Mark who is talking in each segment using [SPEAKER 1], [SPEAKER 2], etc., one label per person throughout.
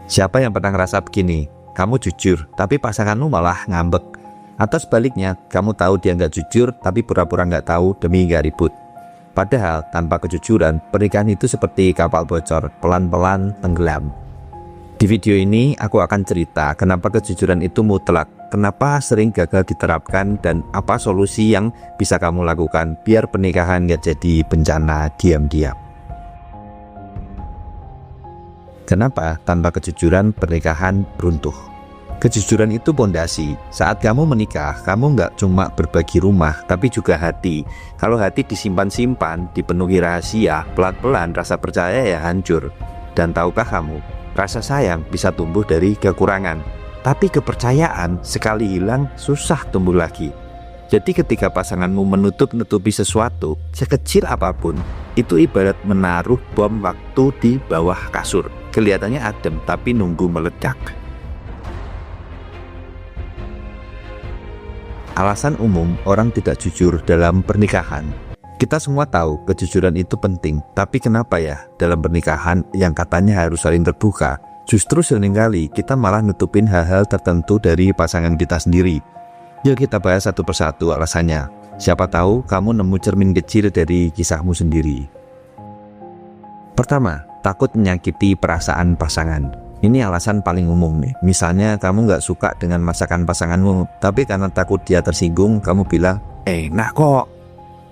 [SPEAKER 1] Siapa yang pernah ngerasa begini? Kamu jujur, tapi pasanganmu malah ngambek. Atau sebaliknya, kamu tahu dia nggak jujur, tapi pura-pura nggak tahu demi nggak ribut. Padahal tanpa kejujuran, pernikahan itu seperti kapal bocor, pelan-pelan tenggelam. Di video ini, aku akan cerita kenapa kejujuran itu mutlak, kenapa sering gagal diterapkan, dan apa solusi yang bisa kamu lakukan biar pernikahan nggak jadi bencana diam-diam. Kenapa tanpa kejujuran pernikahan runtuh? Kejujuran itu pondasi. Saat kamu menikah, kamu nggak cuma berbagi rumah, tapi juga hati. Kalau hati disimpan-simpan, dipenuhi rahasia, pelan-pelan rasa percaya ya hancur. Dan tahukah kamu, rasa sayang bisa tumbuh dari kekurangan. Tapi kepercayaan sekali hilang, susah tumbuh lagi. Jadi ketika pasanganmu menutup-nutupi sesuatu, sekecil apapun, itu ibarat menaruh bom waktu di bawah kasur. Kelihatannya adem, tapi nunggu meledak. Alasan umum orang tidak jujur dalam pernikahan. Kita semua tahu kejujuran itu penting, tapi kenapa ya dalam pernikahan yang katanya harus saling terbuka, justru seringkali kita malah nutupin hal-hal tertentu dari pasangan kita sendiri. Yuk kita bahas satu persatu alasannya. Siapa tahu kamu nemu cermin kecil dari kisahmu sendiri. Pertama, takut menyakiti perasaan pasangan. Ini alasan paling umum nih. Misalnya kamu nggak suka dengan masakan pasanganmu, tapi karena takut dia tersinggung, kamu bilang, enak kok.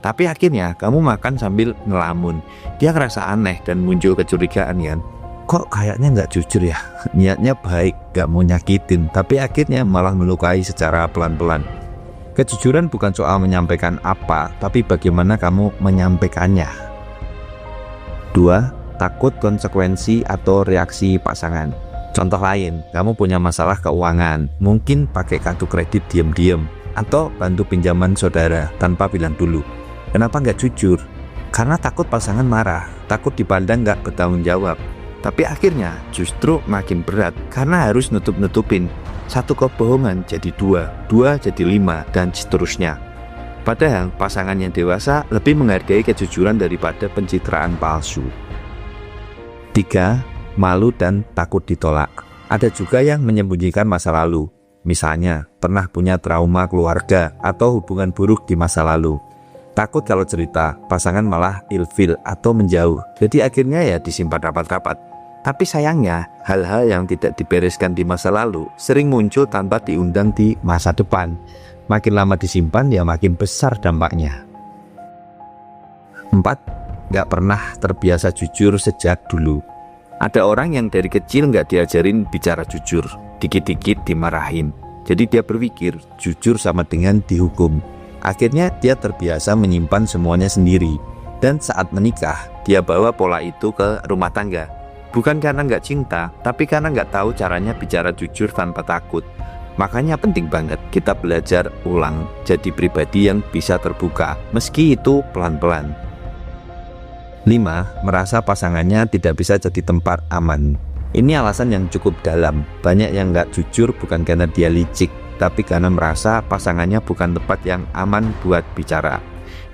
[SPEAKER 1] Tapi akhirnya kamu makan sambil ngelamun. Dia ngerasa aneh dan muncul kecurigaan kan. Kok kayaknya nggak jujur ya? Niatnya baik, nggak mau nyakitin, tapi akhirnya malah melukai secara pelan-pelan. Kejujuran bukan soal menyampaikan apa, tapi bagaimana kamu menyampaikannya. 2. Takut konsekuensi atau reaksi pasangan. Contoh lain, kamu punya masalah keuangan, mungkin pakai kartu kredit diam-diam, atau bantu pinjaman saudara tanpa bilang dulu. Kenapa nggak jujur? Karena takut pasangan marah, takut dipandang nggak bertanggung jawab. Tapi akhirnya justru makin berat, karena harus nutup-nutupin. Satu kebohongan jadi 2 jadi 5, dan seterusnya. Padahal pasangan yang dewasa lebih menghargai kejujuran daripada pencitraan palsu. 3. Malu dan takut ditolak. Ada juga yang menyembunyikan masa lalu. Misalnya, pernah punya trauma keluarga atau hubungan buruk di masa lalu. Takut kalau cerita, pasangan malah ilfil atau menjauh. Jadi akhirnya ya disimpan rapat-rapat. Tapi sayangnya, hal-hal yang tidak dibereskan di masa lalu sering muncul tanpa diundang di masa depan. Makin lama disimpan, ya makin besar dampaknya. 4. Nggak pernah terbiasa jujur sejak dulu. Ada orang yang dari kecil nggak diajarin bicara jujur, dikit-dikit dimarahin. Jadi dia berpikir jujur sama dengan dihukum. Akhirnya dia terbiasa menyimpan semuanya sendiri. Dan saat menikah, dia bawa pola itu ke rumah tangga. Bukan karena nggak cinta, tapi karena nggak tahu caranya bicara jujur tanpa takut. Makanya penting banget kita belajar ulang, jadi pribadi yang bisa terbuka, meski itu pelan-pelan. 5. Merasa pasangannya tidak bisa jadi tempat aman. Ini alasan yang cukup dalam. Banyak yang nggak jujur bukan karena dia licik, tapi karena merasa pasangannya bukan tempat yang aman buat bicara.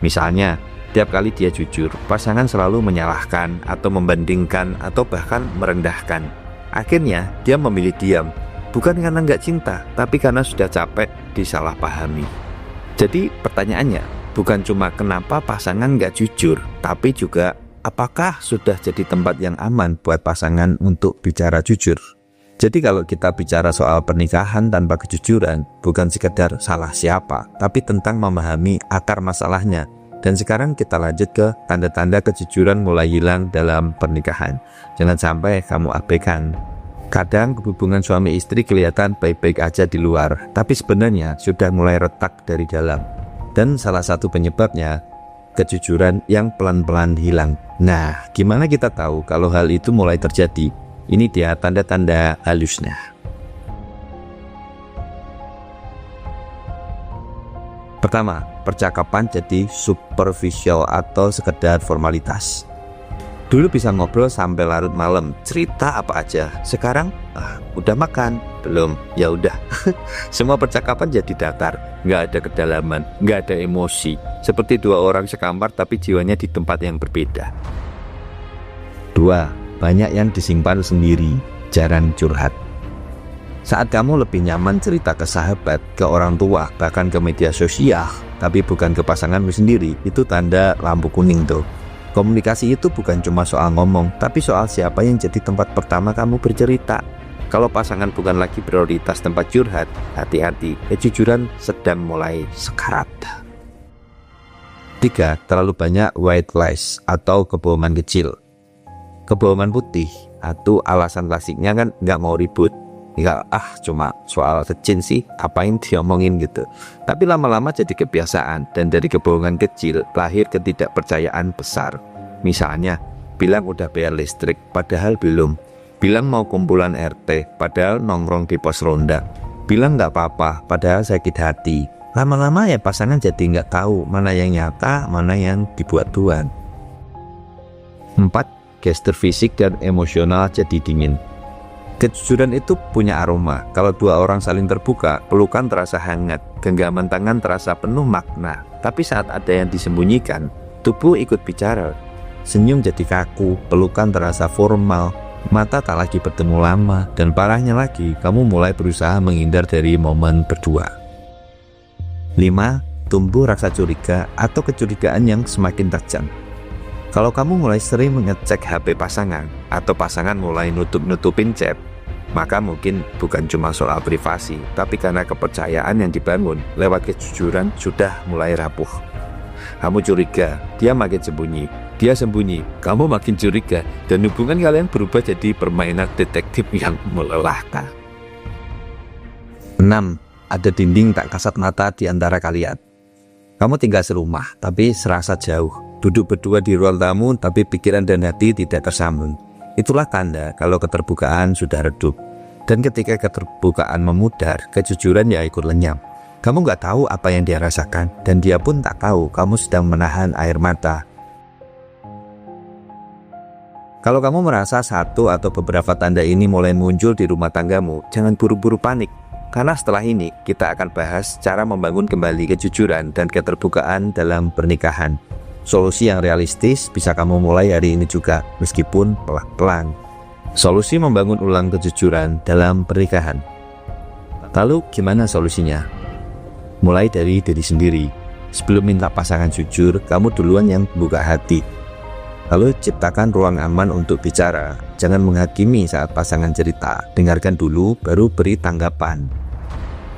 [SPEAKER 1] Misalnya, tiap kali dia jujur, pasangan selalu menyalahkan atau membandingkan atau bahkan merendahkan. Akhirnya, dia memilih diam. Bukan karena nggak cinta, tapi karena sudah capek disalahpahami. Jadi pertanyaannya, bukan cuma kenapa pasangan nggak jujur, tapi juga apakah sudah jadi tempat yang aman buat pasangan untuk bicara jujur. Jadi kalau kita bicara soal pernikahan tanpa kejujuran, bukan sekedar salah siapa, tapi tentang memahami akar masalahnya. Dan sekarang kita lanjut ke tanda-tanda kejujuran mulai hilang dalam pernikahan. Jangan sampai kamu abaikan. Kadang hubungan suami istri kelihatan baik-baik aja di luar, tapi sebenarnya sudah mulai retak dari dalam. Dan salah satu penyebabnya, kejujuran yang pelan-pelan hilang. Nah, gimana kita tahu kalau hal itu mulai terjadi? Ini dia tanda-tanda halusnya. Pertama, percakapan jadi superficial atau sekedar formalitas. Dulu bisa ngobrol sampai larut malam, cerita apa aja. Sekarang, udah makan? Belum? Ya udah. Semua percakapan jadi datar, nggak ada kedalaman, nggak ada emosi. Seperti dua orang sekamar tapi jiwanya di tempat yang berbeda. 2. Banyak yang disimpan sendiri. jarang curhat. Saat kamu lebih nyaman cerita ke sahabat, ke orang tua, bahkan ke media sosial, tapi bukan ke pasanganmu sendiri, itu tanda lampu kuning tuh. Komunikasi itu bukan cuma soal ngomong, tapi soal siapa yang jadi tempat pertama kamu bercerita. Kalau pasangan bukan lagi prioritas tempat curhat, hati-hati, kejujuran sedang mulai sekarat. 3. Terlalu banyak white lies atau kebohongan kecil. Kebohongan putih atau alasan klasiknya kan nggak mau ribut. Ya cuma soal kecil sih, apain diomongin gitu. Tapi lama-lama jadi kebiasaan, dan dari kebohongan kecil lahir ketidakpercayaan besar. Misalnya, bilang udah bayar listrik padahal belum. Bilang mau kumpulan RT padahal nongkrong di pos ronda. Bilang nggak apa-apa padahal sakit hati. Lama-lama ya pasangan jadi nggak tahu mana yang nyata, mana yang dibuat-buat. 4. Gestur fisik dan emosional jadi dingin. Kejujuran itu punya aroma. Kalau dua orang saling terbuka, pelukan terasa hangat, genggaman tangan terasa penuh makna. Tapi saat ada yang disembunyikan, tubuh ikut bicara. Senyum jadi kaku, pelukan terasa formal, mata tak lagi bertemu lama, dan parahnya lagi, kamu mulai berusaha menghindar dari momen berdua. 5. Tumbuh rasa curiga atau kecurigaan yang semakin tajam. Kalau kamu mulai sering mengecek HP pasangan, atau pasangan mulai nutup-nutupin chat, maka mungkin bukan cuma soal privasi, tapi karena kepercayaan yang dibangun lewat kejujuran sudah mulai rapuh. Kamu curiga, dia makin sembunyi. Dia sembunyi, kamu makin curiga, dan hubungan kalian berubah jadi permainan detektif yang melelahkan. 6. Ada dinding tak kasat mata di antara kalian. Kamu tinggal serumah, tapi serasa jauh. Duduk berdua di ruang tamu, tapi pikiran dan hati tidak tersambung. Itulah tanda kalau keterbukaan sudah redup. Dan ketika keterbukaan memudar, kejujuran ya ikut lenyap. Kamu nggak tahu apa yang dia rasakan, dan dia pun tak tahu kamu sedang menahan air mata. Kalau kamu merasa satu atau beberapa tanda ini mulai muncul di rumah tanggamu, jangan buru-buru panik. Karena setelah ini, kita akan bahas cara membangun kembali kejujuran dan keterbukaan dalam pernikahan. Solusi yang realistis bisa kamu mulai hari ini juga, meskipun pelan-pelan. Solusi membangun ulang kejujuran dalam pernikahan. Lalu gimana solusinya? Mulai dari diri sendiri. Sebelum minta pasangan jujur, kamu duluan yang buka hati. Lalu ciptakan ruang aman untuk bicara. Jangan menghakimi saat pasangan cerita. Dengarkan dulu, baru beri tanggapan.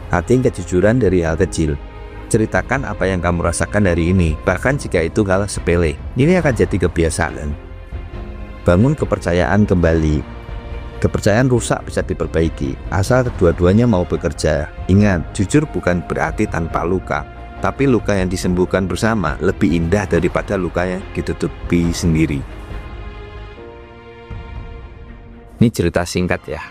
[SPEAKER 1] Hati kejujuran dari hal kecil. Ceritakan apa yang kamu rasakan hari ini, bahkan jika itu hal sepele. Ini akan jadi kebiasaan. Bangun kepercayaan kembali. Kepercayaan rusak bisa diperbaiki, asal kedua-duanya mau bekerja. Ingat, jujur bukan berarti tanpa luka, tapi luka yang disembuhkan bersama lebih indah daripada luka yang ditutupi sendiri. Ini cerita singkat ya.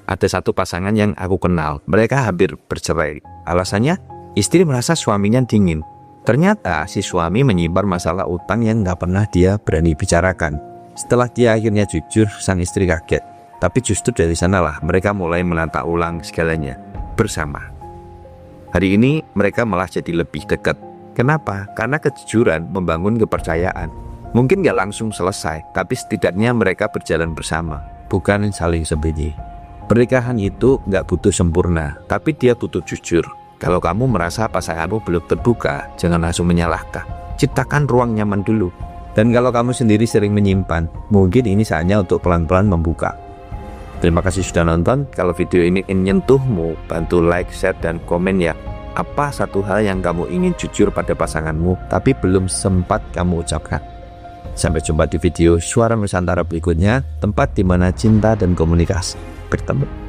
[SPEAKER 1] Ada satu pasangan yang aku kenal, mereka hampir bercerai. Alasannya, istri merasa suaminya dingin. Ternyata si suami menyimpan masalah utang yang gak pernah dia berani bicarakan. Setelah dia akhirnya jujur, sang istri kaget. Tapi justru dari sanalah mereka mulai menata ulang segalanya bersama. Hari ini mereka malah jadi lebih dekat. Kenapa? Karena kejujuran membangun kepercayaan. Mungkin gak langsung selesai, tapi setidaknya mereka berjalan bersama, bukan saling sembunyi. Pernikahan itu gak butuh sempurna, tapi dia butuh jujur. Kalau kamu merasa pasanganmu belum terbuka, jangan langsung menyalahkan. Ciptakan ruang nyaman dulu. Dan kalau kamu sendiri sering menyimpan, mungkin ini saatnya untuk pelan-pelan membuka. Terima kasih sudah nonton. Kalau video ini menyentuhmu, bantu like, share, dan komen ya. Apa satu hal yang kamu ingin jujur pada pasanganmu, tapi belum sempat kamu ucapkan. Sampai jumpa di video Suara Nusantara berikutnya, tempat di mana cinta dan komunikasi bertemu.